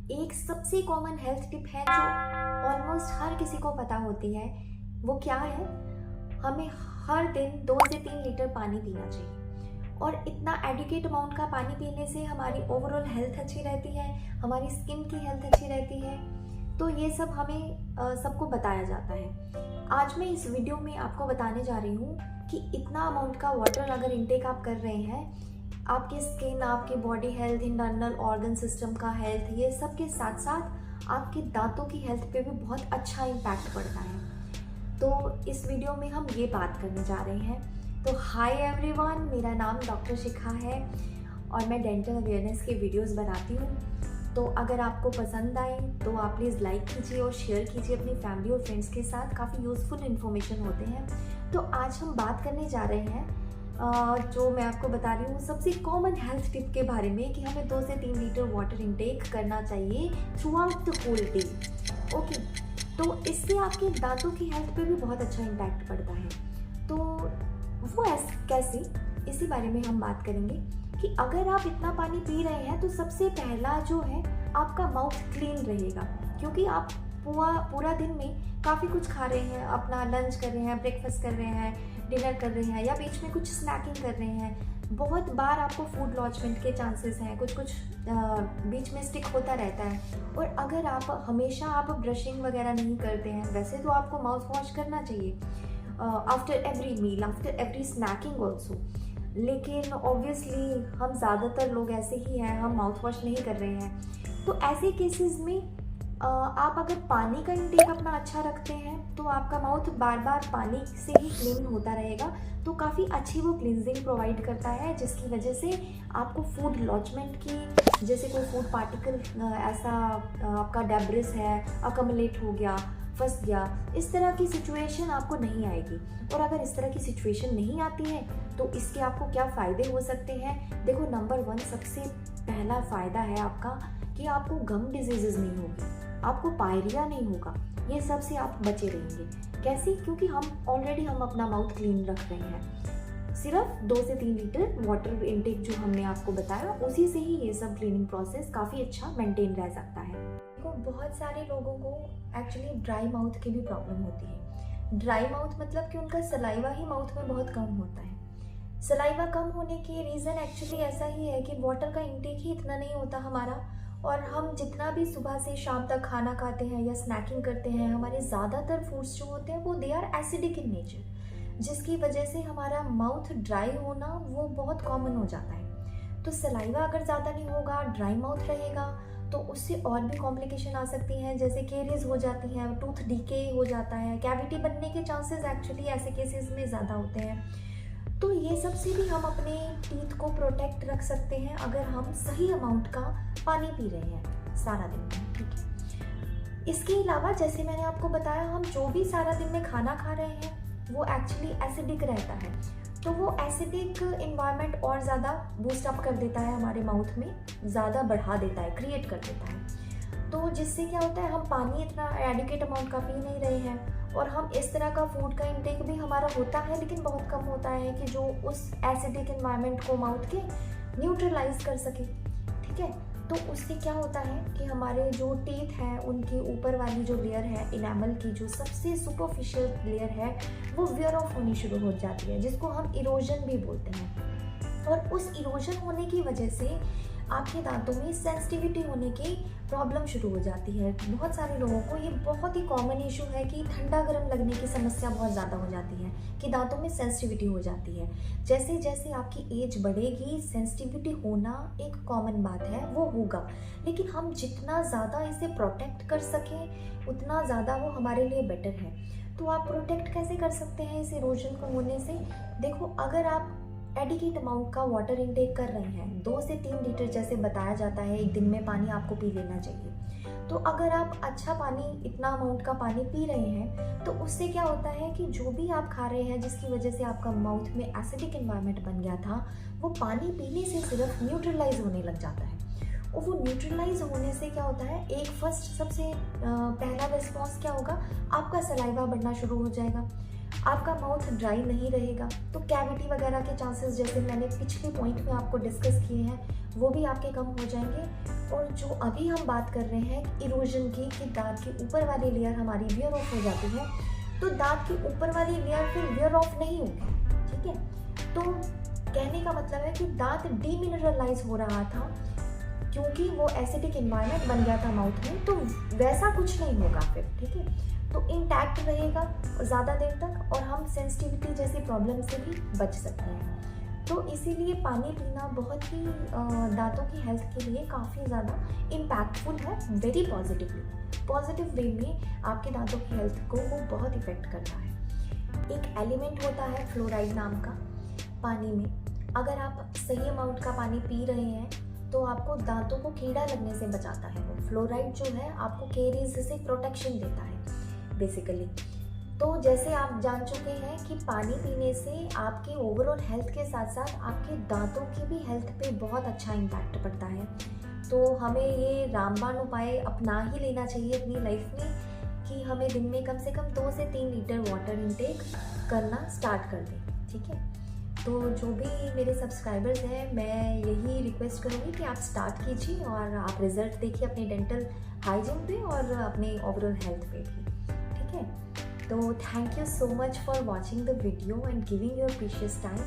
एक सबसे common health tip है जो ऑलमोस्ट हर किसी को पता होती है। वो क्या है? हमें हर दिन 2 से 3 लीटर पानी पीना चाहिए और इतना एडिक्वेट अमाउंट का पानी पीने से हमारी ओवरऑल हेल्थ अच्छी रहती है, हमारी स्किन की हेल्थ अच्छी रहती है। तो ये सब हमें सबको बताया जाता है। आज मैं इस वीडियो में आपको बताने जा रही हूँ कि इतना अमाउंट का वाटर अगर इनटेक आप कर रहे हैं, आपकी स्किन, आपकी body health, internal organ system का हेल्थ, ये सब के साथ साथ आपके दांतों की हेल्थ पे भी बहुत अच्छा इम्पैक्ट पड़ता है। तो इस वीडियो में हम ये बात करने जा रहे हैं। तो हाय एवरीवन, मेरा नाम डॉक्टर शिखा है और मैं डेंटल अवेयरनेस के वीडियोस बनाती हूँ। तो अगर आपको पसंद आए तो आप प्लीज़ लाइक कीजिए और शेयर कीजिए अपनी फैमिली और फ्रेंड्स के साथ। काफ़ी यूज़फुल इन्फॉर्मेशन होते हैं। तो आज हम बात करने जा रहे हैं जो मैं आपको बता रही हूँ सबसे कॉमन हेल्थ टिप के बारे में कि हमें 2 से 3 लीटर वाटर इनटेक करना चाहिए throughout the whole day. Okay, तो इससे आपके दांतों की हेल्थ पे भी बहुत अच्छा इम्पैक्ट पड़ता है। तो वो कैसे, इसी बारे में हम बात करेंगे कि अगर आप इतना पानी पी रहे हैं तो सबसे पहला जो है आपका माउथ क्लीन रहेगा, क्योंकि आप पूरा दिन में काफ़ी कुछ खा रहे हैं, अपना लंच कर रहे हैं, ब्रेकफास्ट कर रहे हैं, डिनर कर रहे हैं या बीच में कुछ स्नैकिंग कर रहे हैं। बहुत बार आपको फूड लॉन्चमेंट के चांसेस हैं, कुछ बीच में स्टिक होता रहता है। और अगर आप हमेशा ब्रशिंग वगैरह नहीं करते हैं, वैसे तो आपको माउथ वॉश करना चाहिए after every meal, after every snacking also, लेकिन ऑब्वियसली हम ज़्यादातर लोग ऐसे ही हैं, हम माउथ वॉश नहीं कर रहे हैं। तो ऐसे केसेस में आप अगर पानी का इंटेक अपना अच्छा रखते हैं तो आपका माउथ बार बार पानी से ही क्लीन होता रहेगा। तो काफ़ी अच्छी वो क्लिनजिंग प्रोवाइड करता है, जिसकी वजह से आपको फूड लॉन्चमेंट की, जैसे कोई फूड पार्टिकल ऐसा आपका डेब्रिस है, अकमलेट हो गया, फंस गया, इस तरह की सिचुएशन आपको नहीं आएगी। और अगर इस तरह की सिचुएशन नहीं आती है तो इसके आपको क्या फ़ायदे हो सकते हैं? देखो, नंबर 1 सबसे पहला फ़ायदा है आपका कि आपको गम डिजीजेस नहीं होगी, आपको पायरिया नहीं होगा, ये सब से आप बचे रहेंगे। कैसे? क्योंकि हम अपना माउथ क्लीन रख रहे हैं। सिर्फ 2 से 3 लीटर वाटर इनटेक जो हमने आपको बताया, उसी से ही ये सब क्लीनिंग प्रोसेस काफ़ी अच्छा मेंटेन रह सकता है। देखो, बहुत सारे लोगों को एक्चुअली ड्राई माउथ की भी प्रॉब्लम होती है। ड्राई माउथ मतलब कि उनका सलाइवा ही माउथ में बहुत कम होता है। सलाइवा कम होने की रीज़न एक्चुअली ऐसा ही है कि वाटर का इंटेक ही इतना नहीं होता हमारा, और हम जितना भी सुबह से शाम तक खाना खाते हैं या स्नैकिंग करते हैं, हमारे ज़्यादातर फूड्स जो होते हैं वो they are acidic in nature, जिसकी वजह से हमारा माउथ ड्राई होना वो बहुत कॉमन हो जाता है। तो सलाइवा अगर ज़्यादा नहीं होगा, ड्राई माउथ रहेगा, तो उससे और भी कॉम्प्लिकेशन आ सकती हैं, जैसे केरीज हो जाती हैं, टूथ डीके हो जाता है, कैविटी बनने के चांसेस एक्चुअली ऐसे केसेस में ज़्यादा होते हैं। तो ये सब से भी हम अपने टीथ को प्रोटेक्ट रख सकते हैं अगर हम सही अमाउंट का पानी पी रहे हैं सारा दिन में, ठीक है। इसके अलावा जैसे मैंने आपको बताया, हम जो भी सारा दिन में खाना खा रहे हैं वो एक्चुअली एसिडिक रहता है, तो वो एसिडिक इन्वायरमेंट और ज़्यादा बूस्ट अप कर देता है, हमारे माउथ में ज़्यादा बढ़ा देता है, क्रिएट कर देता है। तो जिससे क्या होता है, हम पानी इतना एडिक्वेट अमाउंट का पी नहीं रहे हैं, और हम इस तरह का फूड का इंटेक भी हमारा होता है लेकिन बहुत कम होता है कि जो उस एसिडिक इन्वायरमेंट को माउथ के न्यूट्रलाइज कर सके, ठीक है। तो उससे क्या होता है कि हमारे जो टीथ हैं उनकी ऊपर वाली जो लेयर है इनामल की, जो सबसे सुपरफिशियल लेयर है, वो वेयर ऑफ होनी शुरू हो जाती है, जिसको हम इरोजन भी बोलते हैं। और उस इरोजन होने की वजह से आपके दांतों में सेंसिटिविटी होने की प्रॉब्लम शुरू हो जाती है। बहुत सारे लोगों को ये बहुत ही कॉमन इशू है कि ठंडा गर्म लगने की समस्या बहुत ज़्यादा हो जाती है, कि दांतों में सेंसिटिविटी हो जाती है। जैसे जैसे आपकी एज बढ़ेगी, सेंसिटिविटी होना एक कॉमन बात है, वो होगा, लेकिन हम जितना ज़्यादा इसे प्रोटेक्ट कर सकें उतना ज़्यादा वो हमारे लिए बेटर है। तो आप प्रोटेक्ट कैसे कर सकते हैं इस इरोजन को होने से? देखो, अगर आप एडिक्वेट अमाउंट का वाटर इनटेक कर रहे हैं, 2 से 3 लीटर जैसे बताया जाता है एक दिन में पानी आपको पी लेना चाहिए, तो अगर आप अच्छा पानी, इतना अमाउंट का पानी पी रहे हैं, तो उससे क्या होता है कि जो भी आप खा रहे हैं जिसकी वजह से आपका माउथ में एसिडिक एनवायरनमेंट बन गया था, वो पानी पीने से सिर्फ न्यूट्रलाइज होने लग जाता है। और वो न्यूट्रलाइज होने से क्या होता है, सबसे पहला रिस्पॉन्स क्या होगा, आपका सलाइवा बढ़ना शुरू हो जाएगा। आपका माउथ ड्राई नहीं रहेगा, तो कैविटी वगैरह के चांसेस जैसे मैंने पिछले पॉइंट में आपको डिस्कस किए हैं वो भी आपके कम हो जाएंगे। और जो अभी हम बात कर रहे हैं इरोजन की, कि दांत की ऊपर वाली लेयर हमारी वियर ऑफ हो जाती है, तो दांत की ऊपर वाली लेयर फिर वियर ऑफ नहीं होगी, ठीक है। तो कहने का मतलब है कि दांत डीमिनरलाइज हो रहा था क्योंकि वो एसिडिक एनवायरनमेंट बन गया था माउथ में, तो वैसा कुछ नहीं होगा फिर, ठीक है। तो इंटैक्ट रहेगा ज़्यादा देर तक और हम सेंसिटिविटी जैसी प्रॉब्लम से भी बच सकते हैं। तो इसीलिए पानी पीना बहुत ही दांतों की हेल्थ के लिए काफ़ी ज़्यादा इम्पैक्टफुल है, वेरी पॉजिटिव वे में आपके दांतों की हेल्थ को वो बहुत इफेक्ट करता है। एक एलिमेंट होता है फ्लोराइड नाम का पानी में, अगर आप सही अमाउंट का पानी पी रहे हैं तो आपको दांतों को कीड़ा लगने से बचाता है। वो फ्लोराइड जो है आपको कैरीज से प्रोटेक्शन देता है बेसिकली। तो जैसे आप जान चुके हैं कि पानी पीने से आपके ओवरऑल हेल्थ के साथ साथ आपके दांतों की भी हेल्थ पे बहुत अच्छा इम्पैक्ट पड़ता है। तो हमें ये रामबाण उपाय अपना ही लेना चाहिए अपनी लाइफ में कि हमें दिन में कम से कम 2 से 3 लीटर वाटर इनटेक करना स्टार्ट कर दें, ठीक है। तो जो भी मेरे सब्सक्राइबर्स हैं, मैं यही रिक्वेस्ट करूँगी कि आप स्टार्ट कीजिए और आप रिजल्ट देखिए अपने डेंटल हाइजीन पे और अपने ओवरऑल हेल्थ पे भी, ठीक है। तो thank you so much for watching the video and giving your precious time.